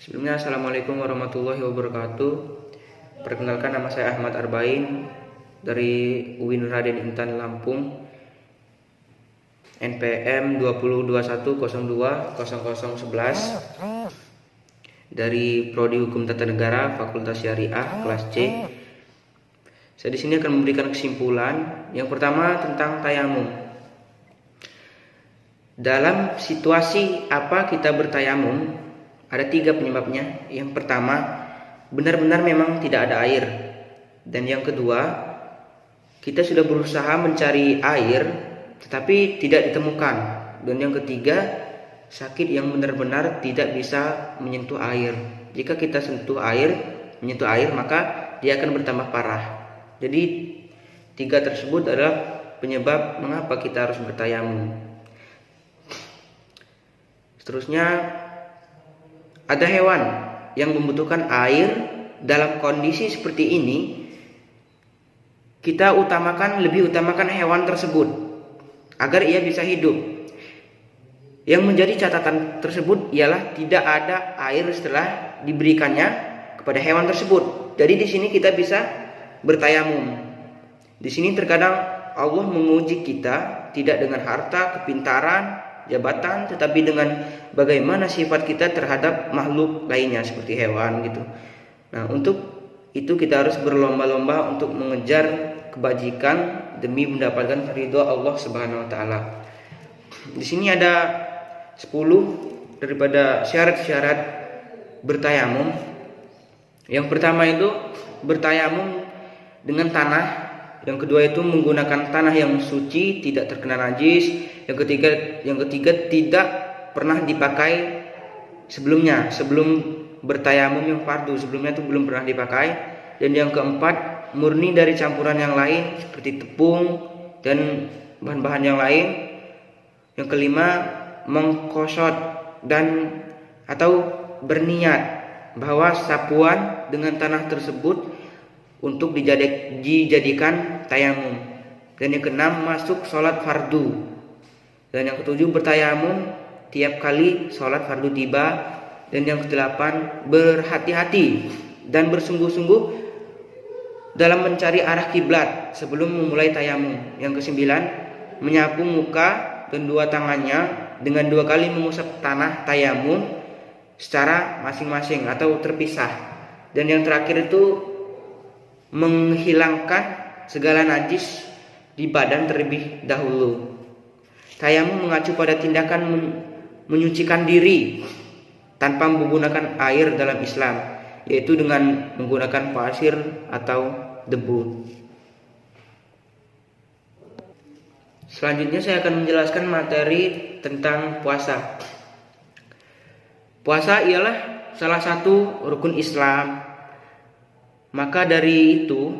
Sebelumnya, Assalamualaikum warahmatullahi wabarakatuh. Perkenalkan, nama saya Ahmad Arbain dari UIN Raden Intan Lampung, NPM 2021020011 dari Prodi Hukum Tata Negara Fakultas Syariah kelas C. Saya di sini akan memberikan kesimpulan. Yang pertama tentang tayamum. Dalam situasi apa kita bertayamum? Ada 3 penyebabnya. Yang pertama, benar-benar memang tidak ada air. Dan yang kedua, kita sudah berusaha mencari air tetapi tidak ditemukan. Dan yang ketiga, sakit yang benar-benar tidak bisa menyentuh air. Jika kita menyentuh air, maka dia akan bertambah parah. Jadi 3 tersebut adalah penyebab mengapa kita harus bertayamum. Seterusnya, ada hewan yang membutuhkan air. Dalam kondisi seperti ini, kita lebih utamakan hewan tersebut agar ia bisa hidup. Yang menjadi catatan tersebut ialah tidak ada air setelah diberikannya kepada hewan tersebut. Jadi di sini kita bisa bertayamum. Di sini terkadang Allah menguji kita tidak dengan harta, kepintaran, jabatan, tetapi dengan bagaimana sifat kita terhadap makhluk lainnya seperti hewan gitu. Nah, untuk itu kita harus berlomba-lomba untuk mengejar kebajikan demi mendapatkan ridho Allah Subhanahu wa taala. Di sini ada 10 daripada syarat-syarat bertayamum. Yang pertama itu bertayamum dengan tanah. Yang kedua itu menggunakan tanah yang suci, tidak terkena najis. Yang ketiga tidak pernah dipakai sebelum bertayamum yang fardu, sebelumnya itu belum pernah dipakai. Dan yang keempat, murni dari campuran yang lain seperti tepung dan bahan-bahan yang lain. Yang kelima, mengkosot atau berniat bahwa sapuan dengan tanah tersebut untuk dijadikan tayamum. Dan yang keenam, masuk sholat fardu. Dan yang ketujuh, bertayamum tiap kali sholat fardu tiba. Dan yang kedelapan, berhati-hati dan bersungguh-sungguh dalam mencari arah kiblat sebelum memulai tayamum. Yang kesembilan, menyapu muka dan 2 tangannya dengan 2 kali mengusap tanah tayamum secara masing-masing atau terpisah. Dan yang terakhir itu menghilangkan segala najis di badan terlebih dahulu. Tayamum mengacu pada tindakan menyucikan diri tanpa menggunakan air dalam Islam, yaitu dengan menggunakan pasir atau debu. Selanjutnya saya akan menjelaskan materi tentang puasa. Puasa ialah salah satu rukun Islam. Maka dari itu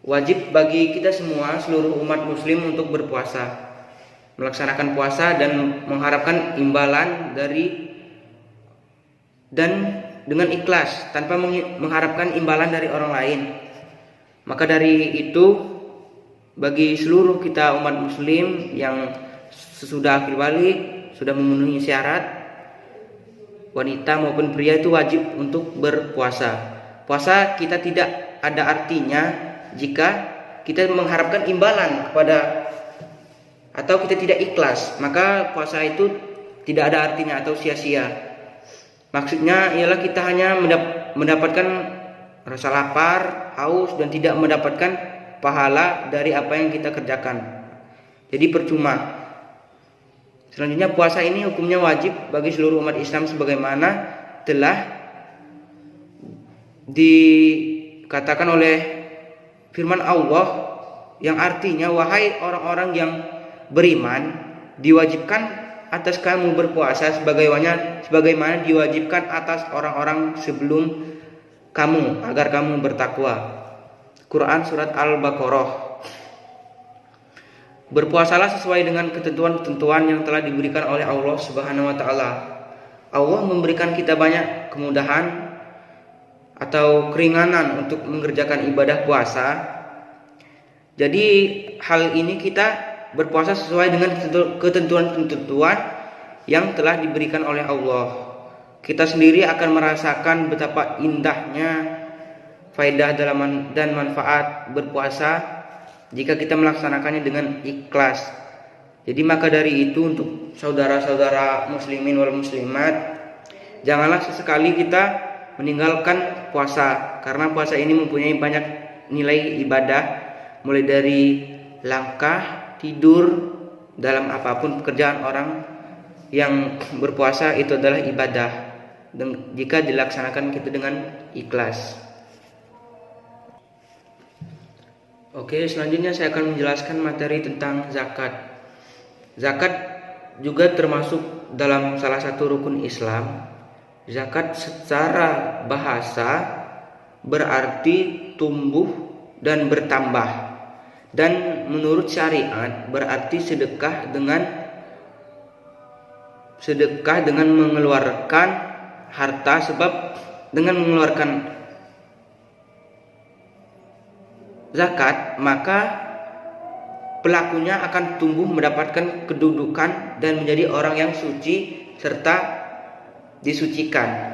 wajib bagi kita semua, seluruh umat muslim, untuk berpuasa, melaksanakan puasa dan mengharapkan imbalan dan dengan ikhlas tanpa mengharapkan imbalan dari orang lain. Maka dari itu bagi seluruh kita umat muslim yang sesudah akhir balik sudah memenuhi syarat, wanita maupun pria itu wajib untuk berpuasa. Puasa kita tidak ada artinya jika kita mengharapkan imbalan atau kita tidak ikhlas, maka puasa itu tidak ada artinya atau sia-sia. Maksudnya ialah kita hanya mendapatkan rasa lapar, haus, dan tidak mendapatkan pahala dari apa yang kita kerjakan. Jadi percuma. Selanjutnya, puasa ini hukumnya wajib bagi seluruh umat Islam sebagaimana telah dikatakan oleh firman Allah yang artinya, wahai orang-orang yang beriman, diwajibkan atas kamu berpuasa sebagaimana diwajibkan atas orang-orang sebelum kamu agar kamu bertakwa. Quran surat Al-Baqarah. Berpuasalah sesuai dengan ketentuan-ketentuan yang telah diberikan oleh Allah Subhanahu wa taala. Allah memberikan kita banyak kemudahan atau keringanan untuk mengerjakan ibadah puasa. Jadi hal ini kita berpuasa sesuai dengan ketentuan-ketentuan yang telah diberikan oleh Allah. kita sendiri akan merasakan betapa indahnya faedah dan manfaat berpuasa jika kita melaksanakannya dengan ikhlas. Jadi maka dari itu, untuk saudara-saudara muslimin wal muslimat, janganlah sesekali kita meninggalkan puasa, karena puasa ini mempunyai banyak nilai ibadah, mulai dari langkah, tidur, dalam apapun pekerjaan orang yang berpuasa itu adalah ibadah jika dilaksanakan kita dengan ikhlas. Oke, selanjutnya saya akan menjelaskan materi tentang zakat. Zakat juga termasuk dalam salah satu rukun Islam. Zakat secara bahasa berarti tumbuh dan bertambah, dan menurut syariat berarti sedekah dengan mengeluarkan harta, sebab dengan mengeluarkan zakat maka pelakunya akan tumbuh mendapatkan kedudukan dan menjadi orang yang suci serta disucikan.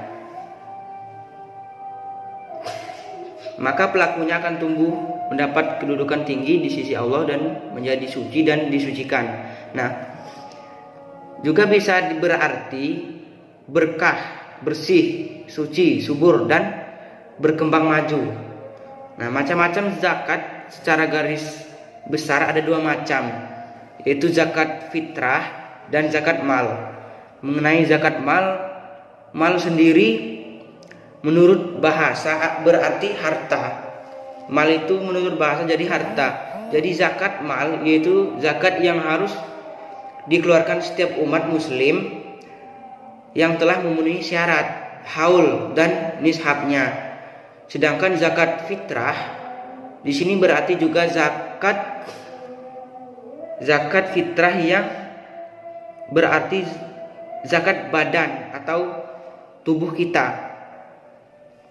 Maka pelakunya akan tumbuh mendapat kedudukan tinggi di sisi Allah dan menjadi suci dan disucikan. Nah, juga bisa berarti berkah, bersih, suci, subur, dan berkembang maju. Nah, macam-macam zakat secara garis besar ada dua macam, yaitu zakat fitrah dan zakat mal. Mengenai zakat mal sendiri menurut bahasa berarti harta. Mal itu menurut bahasa jadi harta. Jadi zakat mal yaitu zakat yang harus dikeluarkan setiap umat muslim yang telah memenuhi syarat haul dan nishabnya. Sedangkan zakat fitrah di sini berarti juga zakat fitrah yang berarti zakat badan atau tubuh kita.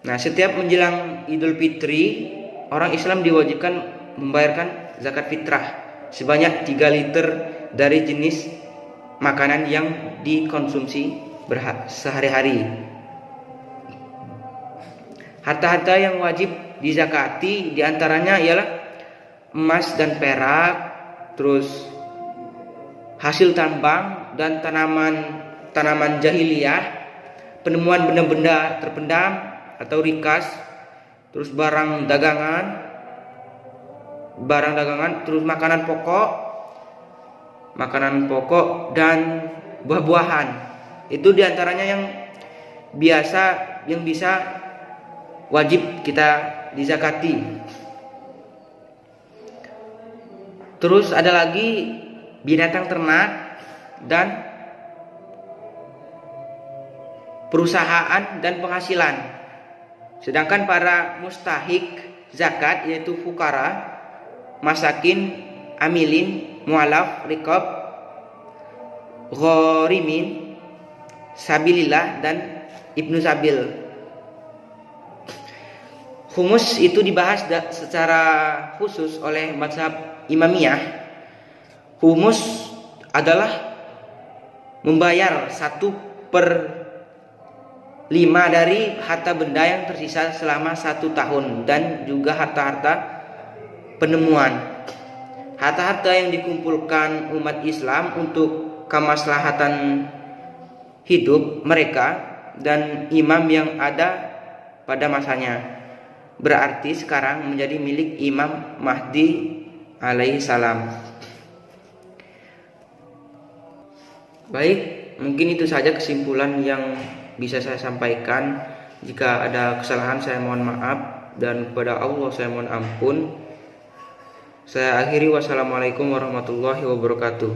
Nah, setiap menjelang Idul Fitri, orang Islam diwajibkan membayarkan zakat fitrah sebanyak 3 liter dari jenis makanan yang dikonsumsi sehari-hari. Harta-harta yang wajib dizakati diantaranya ialah emas dan perak, terus hasil tambang dan tanaman jahiliyah, penemuan benda-benda terpendam atau rikas, terus barang dagangan, terus makanan pokok dan buah-buahan. Itu diantaranya yang bisa wajib kita dizakati. Terus ada lagi binatang ternak dan perusahaan dan penghasilan. Sedangkan para mustahik zakat yaitu fukara, masakin, amilin, mu'alaf, riqab, ghorimin, sabilillah, dan ibnu sabil. Humus itu dibahas secara khusus oleh mazhab Imamiyah. Humus adalah membayar 1/5 dari harta benda yang tersisa selama 1 tahun, dan juga harta-harta penemuan. Harta-harta yang dikumpulkan umat Islam untuk kemaslahatan hidup mereka dan imam yang ada pada masanya, berarti sekarang menjadi milik Imam Mahdi alaihi salam. Baik, mungkin itu saja kesimpulan yang bisa saya sampaikan. Jika ada kesalahan saya mohon maaf, dan kepada Allah saya mohon ampun. Saya akhiri, wassalamualaikum warahmatullahi wabarakatuh.